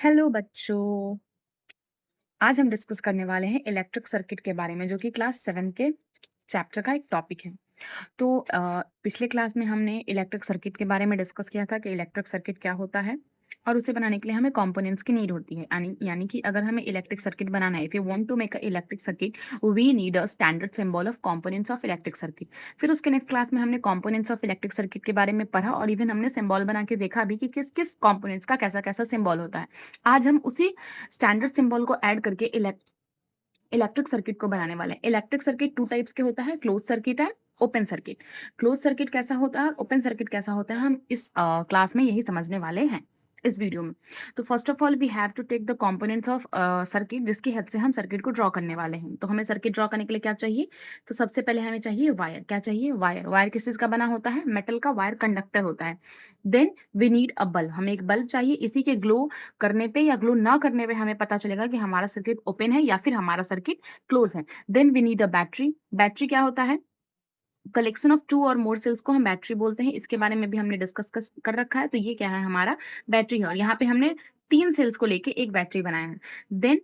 Hello बच्चों। आज हम डिस्कस करने वाले हैं इलेक्ट्रिक सर्किट के बारे में, जो कि क्लास 7 के चैप्टर का एक टॉपिक है। तो पिछले क्लास में हमने इलेक्ट्रिक सर्किट के बारे में डिस्कस किया था कि इलेक्ट्रिक सर्किट क्या होता है और उसे बनाने के लिए हमें कंपोनेंट्स की नीड होती है। यानी कि अगर हमें इलेक्ट्रिक सर्किट बनाना है, if you want to make a electric circuit, we need a standard symbol of components of electric circuit. फिर उसके नेक्स्ट क्लास में हमने कंपोनेंट्स ऑफ इलेक्ट्रिक सर्किट के बारे में पढ़ा और इवन हमने सिंबल बना के देखा भी कि किस किस कंपोनेंट्स का कैसा कैसा सिंबल होता है। आज हम उसी स्टैंडर्ड सिंबल को ऐड करके इलेक्ट्रिक सर्किट को बनाने वाले हैं। इलेक्ट्रिक सर्किट टू टाइप्स के होता है, close circuit and open circuit. Close circuit कैसा होता है, ओपन सर्किट कैसा होता है, हम इस क्लास में यही समझने वाले हैं इस वीडियो में। तो first of all we have to take the components of circuit, जिसकी हेल्प से हम सर्किट को ड्रॉ करने वाले हैं। तो हमें सर्किट ड्रॉ करने के लिए क्या चाहिए? तो सबसे पहले हमें चाहिए वायर। क्या चाहिए? वायर। वायर किस चीज का बना होता है? मेटल का वायर कंडक्टर होता है। Then we need a bulb. हमें एक बल्ब चाहिए। इसी के ग्लो करने पे या ग्लो ना करने पे हमें पता चलेगा कि हमारा सर्किट ओपन है या फिर हमारा सर्किट क्लोज है। Then we need a battery. Battery क्या होता है? कलेक्शन ऑफ टू और मोर सेल्स को हम बैटरी बोलते हैं। इसके बारे में भी हमने डिस्कस कर रखा है। तो ये क्या है? हमारा बैटरी है और यहाँ पे हमने 3 सेल्स को लेके एक बैटरी बनाया है। Then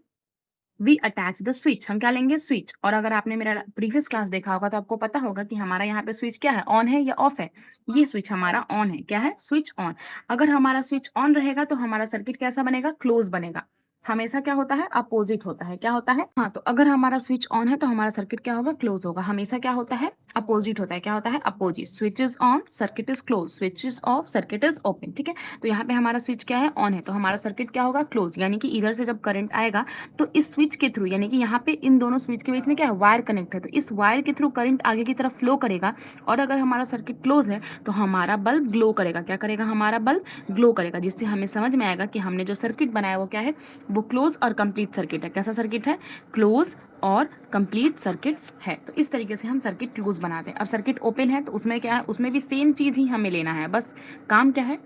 we attach the switch. हम क्या लेंगे? स्विच। और अगर आपने मेरा प्रीवियस क्लास देखा होगा तो आपको पता होगा कि हमारा यहाँ पे स्विच क्या है? ऑन है या ऑफ है? ये स्विच हमारा ऑन है। क्या है? Switch on. अगर हमारा स्विच ऑन रहेगा तो हमारा सर्किट कैसा बनेगा? क्लोज बनेगा। हमेशा क्या होता है? अपोजिट होता है। क्या होता है? हाँ, तो अगर हमारा स्विच ऑन है तो हमारा सर्किट क्या होगा? क्लोज होगा। हमेशा क्या होता है? अपोजिट होता है। क्या होता है? Opposite. Switch is on, circuit is close. Switch is of, circuit is open. ठीक है, तो यहाँ पे हमारा स्विच क्या है? ऑन है, तो हमारा सर्किट क्या होगा? क्लोज। यानी कि इधर से जब करंट आएगा तो इस स्विच के थ्रू, यानी कि यहाँ पे इन दोनों स्विच के बीच में क्या है? वायर कनेक्ट है, तो इस वायर के थ्रू करंट आगे की तरफ फ्लो करेगा। और अगर हमारा सर्किट क्लोज है तो हमारा बल्ब ग्लो करेगा। क्या करेगा? हमारा बल्ब ग्लो करेगा, जिससे हमें समझ में आएगा कि हमने जो सर्किट बनाया वो क्या है? वो क्लोज और कंप्लीट सर्किट है। कैसा सर्किट है? क्लोज और कंप्लीट सर्किट है। तो इस तरीके से हम सर्किट क्लोज बनाते हैं। अब सर्किट ओपन है तो उसमें क्या है? उसमें भी सेम चीज़ ही हमें लेना है। बस काम क्या है?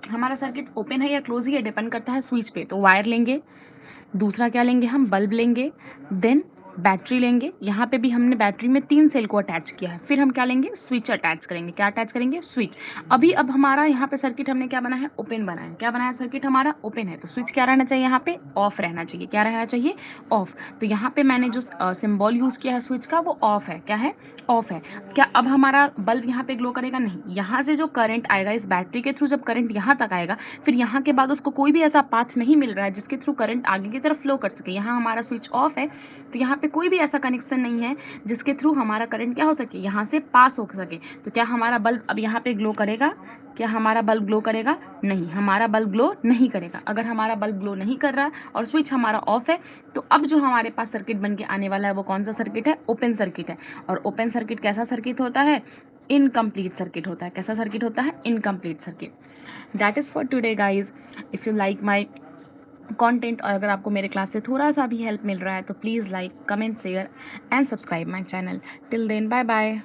हमारा सर्किट ओपन है या क्लोज ही है, डिपेंड करता है स्विच पे। तो वायर लेंगे, दूसरा क्या लेंगे? हम बल्ब लेंगे, देन बैटरी लेंगे। यहाँ पे भी हमने बैटरी में 3 सेल को अटैच किया है। फिर हम क्या लेंगे? स्विच अटैच करेंगे। क्या अटैच करेंगे? स्विच। अब हमारा यहाँ पे सर्किट हमने क्या बनाया है? ओपन बनाया है। क्या बनाया? सर्किट हमारा ओपन है, तो स्विच क्या रहना चाहिए? यहाँ पे ऑफ रहना चाहिए। क्या रहना चाहिए? ऑफ। तो यहाँ पे मैंने जो सिंबल यूज किया है स्विच का, वो ऑफ है। क्या है? ऑफ है। क्या अब हमारा बल्ब यहाँ पे ग्लो करेगा? नहीं। यहाँ से जो करंट आएगा इस बैटरी के थ्रू, जब करंट यहाँ तक आएगा, फिर यहाँ के बाद उसको कोई भी ऐसा पाथ नहीं मिल रहा है जिसके थ्रू करंट आगे की तरफ फ्लो कर सके। यहाँ हमारा स्विच ऑफ है, तो यहाँ पे कोई भी ऐसा कनेक्शन नहीं है जिसके थ्रू हमारा करंट क्या हो सके? यहाँ से पास हो सके। तो क्या हमारा बल्ब अब यहाँ पे ग्लो करेगा? क्या हमारा बल्ब ग्लो करेगा? नहीं, हमारा बल्ब ग्लो नहीं करेगा। अगर हमारा बल्ब ग्लो नहीं कर रहा और स्विच हमारा ऑफ है, तो अब जो हमारे पास सर्किट बन के आने वाला है वो कौन सा सर्किट है? ओपन सर्किट है। और ओपन सर्किट कैसा सर्किट होता है? इनकम्प्लीट सर्किट होता है। कैसा सर्किट होता है? Incomplete circuit. That is for today guys. If you like my content और अगर आपको मेरे क्लास से थोड़ा सा भी हेल्प मिल रहा है तो please like, comment, share and subscribe my channel. Till then, bye bye.